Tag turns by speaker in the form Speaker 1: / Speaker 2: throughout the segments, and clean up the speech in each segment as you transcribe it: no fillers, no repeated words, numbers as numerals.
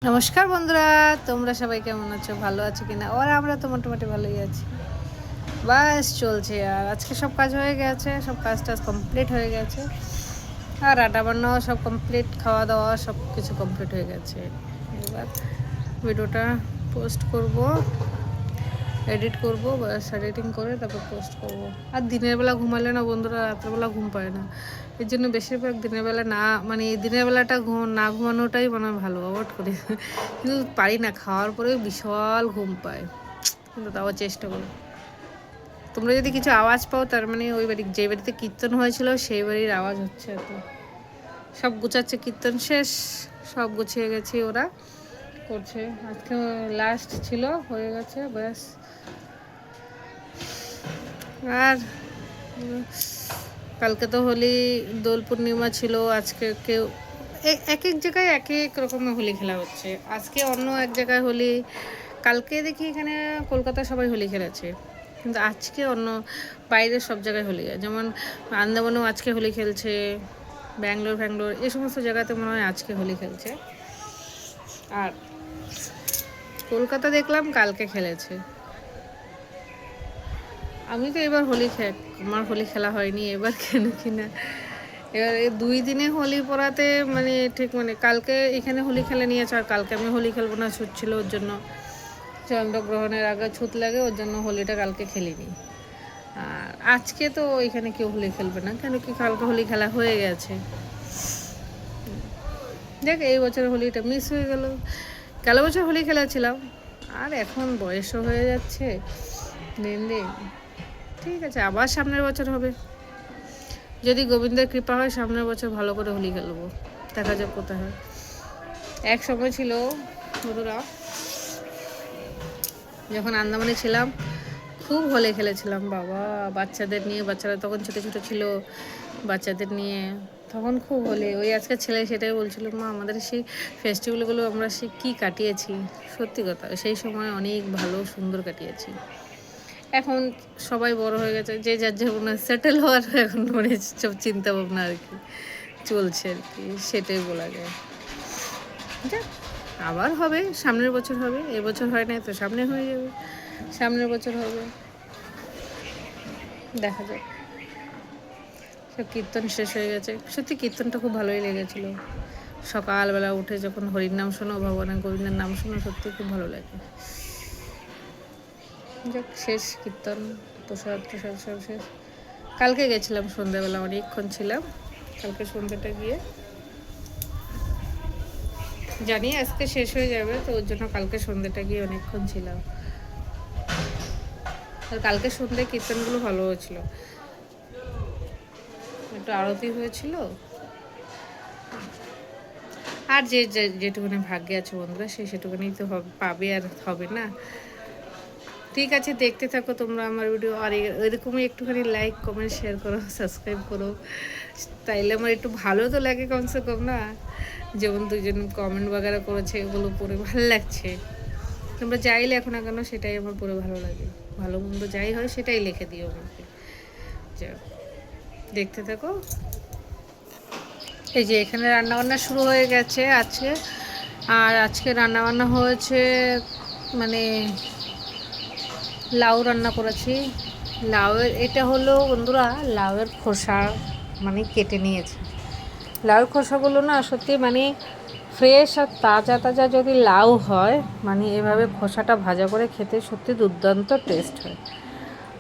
Speaker 1: নমস্কার বন্ধুরা, তোমরা সবাই কেমন আছো? ভালো আছো কিনা? আর আমরা তো মোটামুটি ভালোই আছি। বাস চলছে। আর আজকে সব কাজ হয়ে গেছে, সব কাজ টাজ কমপ্লিট হয়ে গেছে। আর রান্না বান্নাও সব কমপ্লিট, খাওয়া দাওয়া সব কিছু কমপ্লিট হয়ে গেছে। এবার ভিডিওটা পোস্ট করব, এডিট করব, বাস এডিটিং করে তারপর পোস্ট করব। আর দিনের বেলা ঘুমালে না বন্ধুরা, রাত্রেবেলা ঘুম পায় না। এর জন্য বেশিরভাগ দিনের বেলা না, মানে দিনের বেলাটা না ঘুমানোটাই মনে হয় ভালো, অ্যাভয়েড করি। কিন্তু পারি না, খাওয়ার পরেও বিশাল ঘুম পায়, কিন্তু তাও চেষ্টা করো। তোমরা যদি কিছু আওয়াজ পাও, তার মানে ওই বাড়ি, যে বাড়িতে কীর্তন হয়েছিল সেই বাড়ির আওয়াজ হচ্ছে। এত সব গুছাচ্ছে, কীর্তন শেষ, সব গুছিয়ে গেছি, ওরা করছে। আজকে লাস্ট ছিল, হয়ে গেছে ব্যাস। আর কালকে তো হোলি, দোল পূর্ণিমা ছিল। আজকে কেউ এক এক জায়গায় এক এক রকমের হোলি খেলা হচ্ছে। আজকে অন্য এক জায়গায় হোলি, কালকে দেখি এখানে কলকাতায় সবাই হোলি খেলেছে, কিন্তু আজকে অন্য বাইরের সব জায়গায় হোলি। যেমন আন্দামানেও আজকে হোলি খেলছে, ব্যাঙ্গালোর এই সমস্ত জায়গাতে মনে হয় আজকে হোলি খেলছে। আর কলকাতা দেখলাম কালকে খেলেছে। আমি তো এবার হোলি আমার হোলি খেলা হয়নি এবার, কেন কিনা এবার 2 দিনে হোলি পড়াতে মানে ঠিক, মানে কালকে এখানে হোলি খেলে নিয়েছে, আর কালকে আমি হোলি খেলবো না, ছুট ছিল ওর জন্য। চন্দ্রগ্রহণের আগে ছুট লাগে, ওর জন্য হোলিটা কালকে খেলিনি। আর আজকে তো এখানে কেউ হোলি খেলবে না, কেন কি কালকে হোলি খেলা হয়ে গেছে। দেখ, এই বছর হোলিটা মিস হয়ে গেল। গেল বছর হোলি খেলেছিলাম, আর এখন বয়সও হয়ে যাচ্ছে দিন দিন। ঠিক আছে, আবার সামনের বছর হবে, যদি গোবিন্দের কৃপা হয় সামনের বছর ভালো করে হোলি খেলবো। দেখা যাক কোথায় হয়। এক সময় ছিল বন্ধুরা, যখন আন্দামানে ছিলাম খুব হোলি খেলেছিলাম বাবা, বাচ্চাদের নিয়ে। বাচ্চারা তখন ছোটো ছোটো ছিল, বাচ্চাদের নিয়ে তখন খুব হোলি। ওই আজকে ছেলে সেটাই বলছিল, মা আমাদের সেই ফেস্টিভ্যালগুলো আমরা সে কী কাটিয়েছি। সত্যি কথা, সেই সময় অনেক ভালো সুন্দর কাটিয়েছি। এখন সবাই বড় হয়ে গেছে, যে যার জীবনে সেটেল হওয়ার এখন মানে সব চিন্তা ভাবনা আর কি চলছে আর কি, সেটাই বলা যায়। যাক, আবার হবে, সামনের বছর হবে। এবছর হয় না তো সামনে হয়ে যাবে, সামনের বছর হবে, দেখা যাক। সব কীর্তন শেষ হয়ে গেছে। সত্যি কীর্তনটা খুব ভালোই লেগেছিলো। সকালবেলা উঠে যখন হরির নাম শোনো, ভগবানের গোবিন্দের নাম শোনো, সত্যি খুব ভালো লাগে। যাক, শেষ কীর্তন, প্রসাদ সব শেষ। কালকে গেছিলাম সন্ধ্যাবেলা, অনেকক্ষণ ছিলাম কালকে সন্ধ্যাটা গিয়ে। জানি আজকে শেষ হয়ে যাবে, তো ওর জন্য কালকে সন্ধ্যাটা গিয়ে অনেকক্ষণ ছিলাম। আর কালকে সন্ধ্যায় কীর্তনগুলো ভালো হয়েছিল, একটু আরতি হয়েছিল। আর যেটুকুনি ভাগ্যে আছে বন্ধুরা, সেটুকুনি তো পাবে, আর হবে না। ঠিক আছে, দেখতে থাকো তোমরা আমার ভিডিও। আর এরকমই একটুখানি লাইক কমেন্ট শেয়ার করো, সাবস্ক্রাইব করো, তাইলে আমার একটু ভালো তো লাগে কমসে কম না। যেমন দুজন কমেন্ট বাগারা করেছে, এগুলো পড়ে ভালো লাগছে। তোমরা যাই লেখো না কেন, সেটাই আমার পড়ে ভালো লাগে। ভালো মন্দ যাই হয় সেটাই লিখে দিও আমাকে। যাও, দেখতে থাকো। এই যে এখানে রান্নাবান্না শুরু হয়ে গেছে আজকে। আর আজকে রান্নাবান্না হয়েছে, মানে লাউ রান্না করেছি। লাউয়ের, এটা হলো বন্ধুরা লাউয়ের খোসা, মানে কেটে নিয়েছি। লাউয়ের খোসাগুলো না সত্যি মানে ফ্রেশ আর তাজা তাজা যদি লাউ হয়, মানে এভাবে খোসাটা ভাজা করে খেতে সত্যি দুর্দান্ত টেস্ট হয়।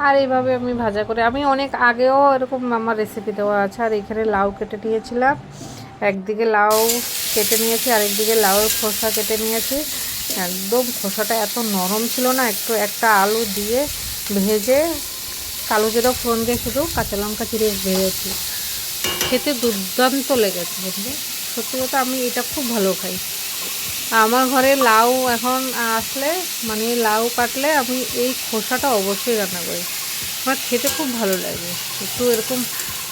Speaker 1: আর এইভাবে আমি ভাজা করে, আমি অনেক আগেও এরকম আমার রেসিপি দেওয়া আছে। আর এখানে লাউ কেটে নিয়েছিলাম, একদিকে লাউ কেটে নিয়েছি, আরেকদিকে লাউয়ের খোসা কেটে নিয়েছি। একদম খোসাটা এত নরম ছিল না, একটা আলু দিয়ে ভেজে, কালো জিরা ফোড়ন দিয়ে শুধু কাঁচা লঙ্কা চিড়ে ভেজেছি। খেতে দুর্দান্ত লেগেছে বন্ধু, সত্যি কথা। আমি এটা খুব ভালো খাই। আমার ঘরে লাউ এখন আসলে, মানে লাউ কাটলে আমি এই খোসাটা অবশ্যই রান্না করি। আমার খেতে খুব ভালো লাগে। একটু এরকম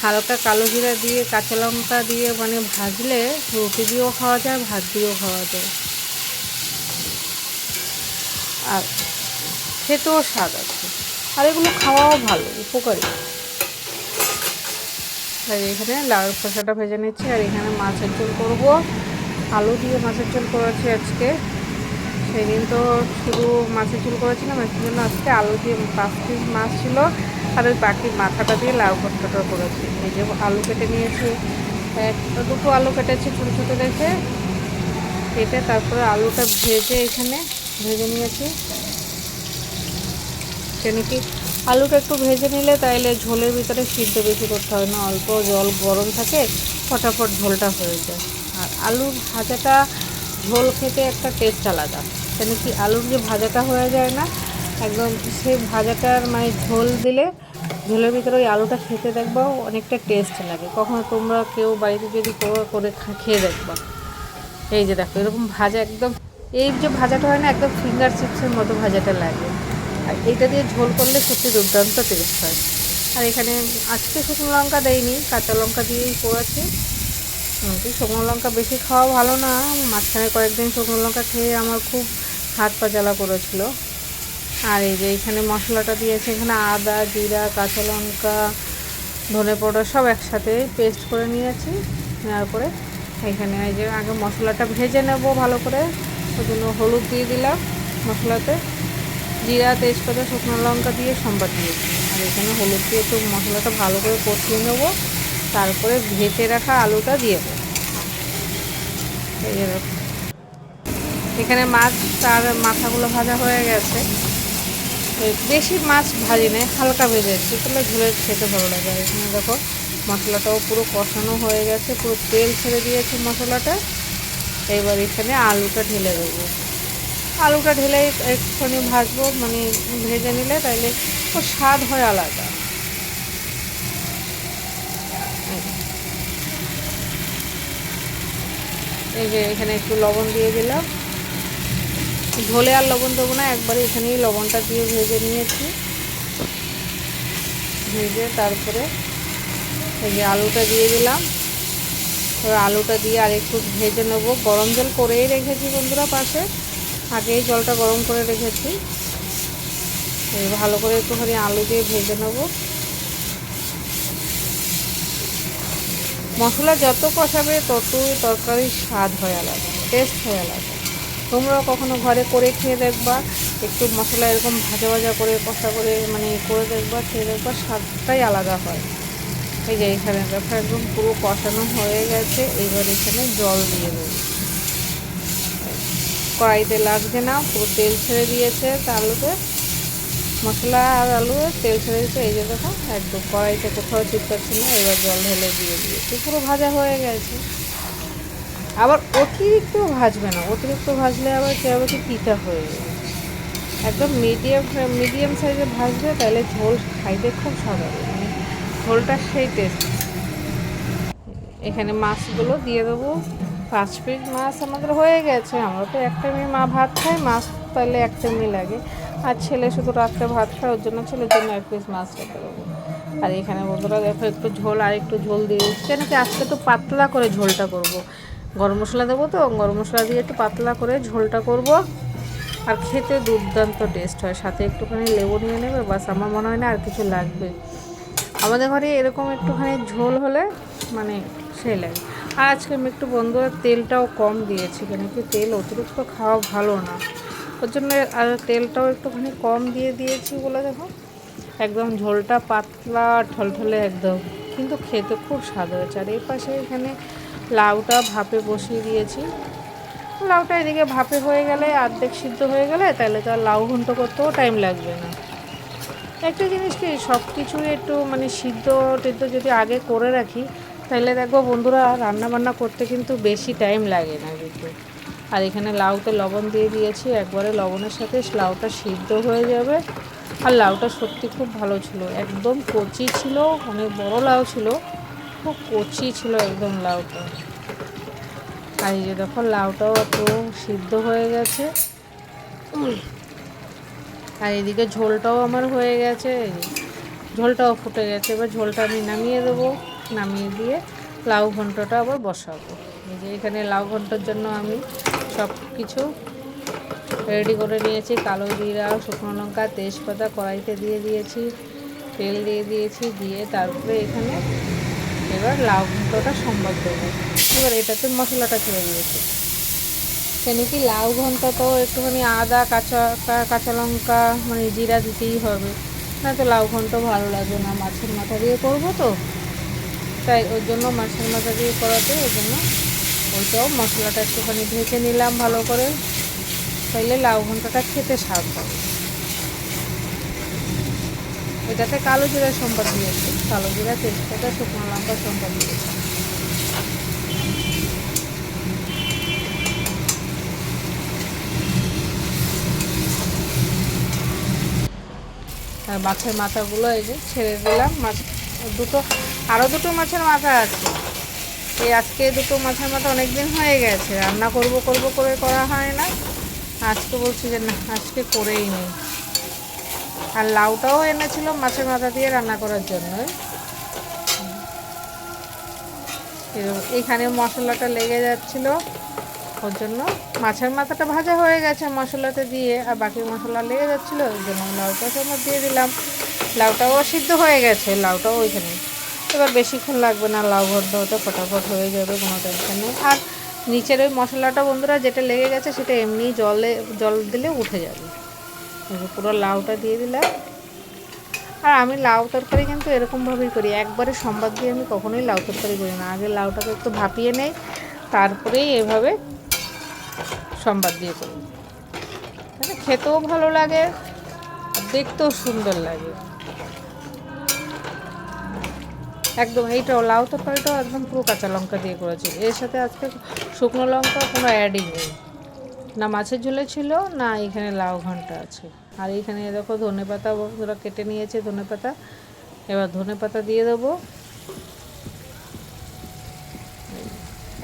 Speaker 1: হালকা কালো জিরা দিয়ে, কাঁচা লঙ্কা দিয়ে মানে ভাজলে রুটি দিয়েও খাওয়া যায়, ভাত দিয়েও খাওয়া যায়, আর খেতেও স্বাদ আছে। আর এগুলো খাওয়াও ভালো, উপকারী। আর এখানে লাউয়ের খোসাটা ভেজে নিচ্ছি, আর এখানে মাছের ঝোল করবো। আলু দিয়ে মাছের ঝোল করেছি আজকে। সেদিন তো শুধু মাছের ঝোল করেছিলাম, এর জন্য আজকে আলু দিয়ে 5 পিস মাছ ছিল, আর ওই বাকি মাথাটা দিয়ে লাউ ভর্তাটা করেছি। এই যে আলু কেটে নিয়েছি, দুটো আলু কেটেছি ছোটো ছোটো রেখে কেটে, তারপরে আলুটা ভেজে নিয়েছি। কেন কি আলুটা একটু ভেজে নিলে তাইলে ঝোলের ভিতরে সিদ্ধ বেশি করতে হয় না, অল্প জল গরম থাকে, ফটাফট ঝোলটা হয়ে যায়। আর আলুর ভাজাটা ঝোল খেতে একটা টেস্ট আলাদা। কেন কি আলুর যে ভাজাটা হয়ে যায় না একদম, সেই ভাজাটার মানে ঝোল দিলে ঝোলের ভিতরে ওই আলুটা খেতে দেখবা অনেকটা টেস্ট লাগে। কখনো তোমরা কেউ বাড়িতে যদি করে খেয়ে দেখবা। এই যে দেখো এরকম ভাজা একদম, এই যে ভাজাটা হয় না একদম ফিঙ্গার চিপসের মতো ভাজাটা লাগে। আর এইটা দিয়ে ঝোল করলে সত্যি দুর্দান্ত টেস্ট হয়। আর এখানে আজকে শুকনো লঙ্কা দেয়নি, কাঁচা লঙ্কা দিয়েই করেছি। শুকনো লঙ্কা বেশি খাওয়া ভালো না, মাঝখানে কয়েকদিন শুকনো লঙ্কা খেয়ে আমার খুব হাত পা জ্বালা করেছিল। আর এই যে এখানে মশলাটা দিয়েছে, এখানে আদা, জিরা, কাঁচা লঙ্কা, ধনে পাউডার সব একসাথে পেস্ট করে নিয়েছি। নেওয়ার পরে এখানে এই যে আগে মশলাটা ভেজে নেব ভালো করে, ওই জন্য হলুদ দিয়ে দিলাম মশলাতে, জিরা, তেজপাতা, শুকনো লঙ্কা দিয়ে সম্বাদ দিয়েছি। আর এখানে হলুদ দিয়ে একটু মশলাটা ভালো করে কষিয়ে নেবো, তারপরে ভেজে রাখা আলুটা দিয়ে দেবো। এই যে এখানে মাছ তার মাথাগুলো ভাজা হয়ে গেছে, বেশি মাছ ভাজি নেই, হালকা ভেজেছি, তাহলে ঝোলের খেতে ভালো লাগে। আর এখানে দেখো মশলাটাও পুরো কষানো হয়ে গেছে, পুরো তেল ছেড়ে দিয়েছি মশলাটা। এবার এখানে আলুটা ঢেলে দেবো, আলুটা ঢেলে একটুখানি ভাজবো, মানে ভেজে নিলে তাইলে ওর স্বাদ হয় আলাদা। এই যে এখানে একটু লবণ দিয়ে দিলাম, ঝোলে আর লবণ দেবো না, একবারে এখানেই লবণটা দিয়ে ভেজে নিয়েছি। ভেজে তারপরে এই যে আলুটা দিয়ে দিলাম, এবার আলুটা দিয়ে আর একটু ভেজে নেবো। গরম জল করেই রেখেছি বন্ধুরা পাশে, আগেই জলটা গরম করে রেখেছি। ভালো করে একটুখানি আলু দিয়ে ভেজে নেবো। মশলা যত কষাবে ততই তরকারির স্বাদ হয় আলাদা, টেস্ট হয় আলাদা। তোমরাও কখনো ঘরে করে খেয়ে দেখবা, একটু মশলা এরকম ভাজা ভাজা করে কষা করে মানে করে দেখবা, খেয়ে দেখবা স্বাদটাই আলাদা হয়। এই যে এখানে দেখো একদম পুরো কষানো হয়ে গেছে, এবার এখানে জল দিয়ে দেবো। কড়াইতে লাগছে না, পুরো তেল ছেড়ে দিয়েছে আলুতে, মশলা আর আলু তেল ছেড়ে দিয়েছে। এই যে দেখো একদম কড়াইতে কোথাও চিপকাচ্ছে না, এবার জল ঢেলে দিয়ে দিয়েছি, পুরো ভাজা হয়ে গেছে। আবার অতিরিক্ত ভাজবে না, অতিরিক্ত ভাজলে আবার কী হবে কি পিঠা হয়ে যাবে। একদম মিডিয়াম সাইজে ভাজবে, তাহলে ঝোল খাইতে খুব স্বাদ হবে, মানে ঝোলটা সেই টেস্ট। এখানে মাছগুলো দিয়ে দেবো, 5 পিস মাছ আমাদের হয়ে গেছে। আমরা তো একটা মেয়ে মা ভাত খাই, মাছ তাহলে একটা মেয়ে লাগে। আর ছেলে শুধু রাত্রে ভাত খায়, ওর জন্য ছেলের জন্য 1 পিস মাছ রেখে দেবো। আর এখানে বন্ধুরা দেখো একটু ঝোল আর একটু ঝোল দিয়ে দিচ্ছি, কেন কি আজকে একটু পাতলা করে ঝোলটা করব। গরম মশলা দেবো, তো গরম মশলা দিয়ে একটু পাতলা করে ঝোলটা করব। আর খেতে দুর্দান্ত টেস্ট হয়, সাথে একটুখানি লেবু নিয়ে নেবে, বাস আমার মনে হয় না আর কিছু লাগবে। আমাদের ঘরে এরকম একটুখানি ঝোল হলে মানে সেই লাগে। আর আজকে আমি একটু বন্ধুরা তেলটাও কম দিয়েছি, কেন কি তেল অতিরিক্ত খাওয়া ভালো না, ওর জন্য আর তেলটাও একটুখানি কম দিয়ে দিয়েছি বলে দেখো একদম ঝোলটা পাতলা ঠলঠলে একদম, কিন্তু খেতে খুব স্বাদ হয়েছে। আর এই পাশে এখানে লাউটা ভাপে বসিয়ে দিয়েছি, লাউটা এদিকে ভাপে হয়ে গেলে অর্ধেক সিদ্ধ হয়ে গেলে তাহলে তো আর লাউ ঘন্ট করতেও টাইম লাগবে না। একটা জিনিস কি সব কিছুই একটু মানে সিদ্ধ টিদ্ধ যদি আগে করে রাখি, তাহলে দেখবো বন্ধুরা রান্না বান্না করতে কিন্তু বেশি টাইম লাগে না কিন্তু। আর এখানে লাউতে লবণ দিয়ে দিয়েছি, একবারে লবণের সাথে লাউটা সিদ্ধ হয়ে যাবে। আর লাউটা সত্যি খুব ভালো ছিল, একদম কচি ছিল, অনেক বড় লাউ ছিল, খুব কচি ছিল একদম লাউটা। আর এই যে দেখো লাউটাও একটু সিদ্ধ হয়ে গেছে, আর এদিকে ঝোলটাও আমার হয়ে গেছে, ঝোলটাও ফুটে গেছে। এবার ঝোলটা আমি নামিয়ে দেবো, নামিয়ে দিয়ে লাউ ঘন্টটা আবার বসাবো। এই যে এখানে লাউ ঘন্টার জন্য আমি সব কিছু রেডি করে নিয়েছি, কালো জিরা, শুকনো লঙ্কা, তেজপাতা কড়াইতে দিয়ে দিয়েছি, তেল দিয়ে দিয়েছি, দিয়ে তারপরে এবার লাউ ঘন্টটা সম্বাদ দেবো। এবার এটাতে মশলাটা ছেড়ে দিয়েছি, কেন কি লাউ ঘন্ট তো একটুখানি আদা কাঁচা কাঁচা লঙ্কা মানে জিরা দিতেই হবে, না তো লাউ ঘন্ট ভালো লাগবে না। মাছের মাথা দিয়ে করবো তো, তাই ওই জন্য মাছের মাথা দিয়ে করাতে ওই জন্য ওইটাও মশলাটা একটুখানি ভেজে নিলাম ভালো করে, তাইলে লাউ ঘন্টটা খেতে স্বাদ হবে। এটাতে কালো জিরা সম্বাদ দিয়েছে, কালো জিরা তেজপাতা শুকনো লঙ্কা সম্বাদ দিয়েছে। আর মাছের মাথাগুলো এই যে ছেড়ে দিলাম। মাছ দুটো, আরও দুটো মাছের মাথা আছে। এই আজকে দুটো মাছের মাথা অনেক দিন হয়ে গেছে, রান্না করব করব করে করা হয় না। আজকে বলছি যে না, আজকে করেই নেই। আর লাউটাও এনেছিল মাছের মাথা দিয়ে রান্না করার জন্য। এইখানে মশলাটা লেগে যাচ্ছিল, ওর জন্য মাছের মাথাটা ভাজা হয়ে গেছে মশলাতে দিয়ে, আর বাকি মশলা লেগে যাচ্ছিলো, ওই জন্য লাউটা সব দিয়ে দিলাম। লাউটাও সিদ্ধ হয়ে গেছে, লাউটাও ওইখানে। এবার বেশিক্ষণ লাগবে না, লাউ ঘন্ট হতে ফটাফট হয়ে যাবে, কোনো টেনশন নেই। আর নিচের ওই মশলাটা বন্ধুরা যেটা লেগে গেছে সেটা এমনি জল দিলে উঠে যাবে। পুরো লাউটা দিয়ে দিলাম। আর আমি লাউ তরকারি কিন্তু এরকমভাবেই করি, একবারে সম্বাদ দিয়ে আমি কখনোই লাউ তরকারি করি না। আগে লাউটাকে একটু ভাপিয়ে নেই, তারপরেই এভাবে সম্বাদ দিয়ে করি। মানে খেতেও ভালো লাগে, দেখতেও সুন্দর লাগে একদম। এইটাও লাউ তরকারিটাও একদম পুরো কাঁচা লঙ্কা দিয়ে করেছি, এর সাথে আজকে শুকনো লঙ্কা কোনো অ্যাডই নেই, না মাছের ঝোলে ছিল না এখানে লাউ ঘন্টা আছে। আর এইখানে দেখো ধনেপাতা ওরা কেটে নিয়েছে, ধনেপাতা। এবার ধনেপাতা দিয়ে দেবো।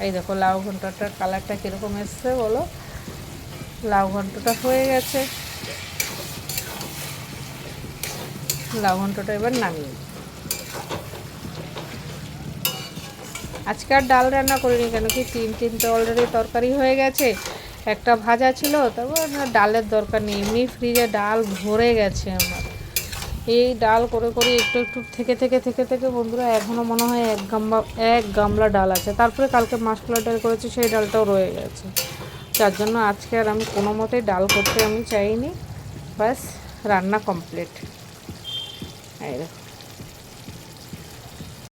Speaker 1: এই দেখো লাউ ঘন্টাটার কালারটা কীরকম এসছে বলো। লাউ ঘন্টটা হয়ে গেছে, লাউ ঘন্টটা এবার নামিয়ে। আজকে আর ডাল রান্না করিনি, কেন কি তিনটে অলরেডি তরকারি হয়ে গেছে, একটা ভাজা ছিল, তারপর ডালের দরকার নেই, এমনি ফ্রিজে ডাল ভরে গেছে আমার। এই ডাল করে করে একটু একটু থেকে থেকে বন্ধুরা এখনও মনে হয় এক গামলা ডাল আছে। তারপরে কালকে মাসকলাই ডাল করেছি, সেই ডালটাও রয়ে গেছে। যার জন্য আজকে আর আমি কোনো মতেই ডাল করতে আমি চাইনি। ব্যাস রান্না কমপ্লিট। এই দেখো